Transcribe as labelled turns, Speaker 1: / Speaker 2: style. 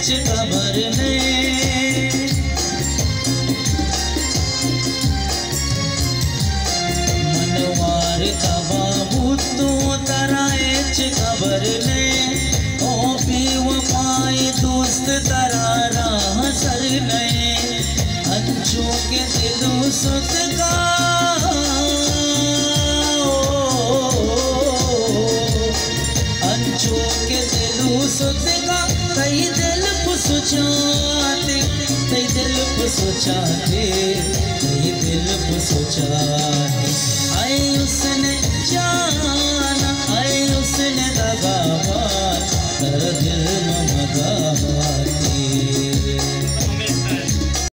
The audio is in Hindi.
Speaker 1: खबर ने मनवार तबाबू तू तराएच खबर ने ओ बेवफाई दोस्त तरारा हसर ने अंचू के दिलों सुत का अंचू के दिलों सुत का कई दिल पुसुचाते कई दिल पुसुचाते कई दिल पुसुचाते आए उसने जाना आए उसने दगाबार कर दिल में मगाबाती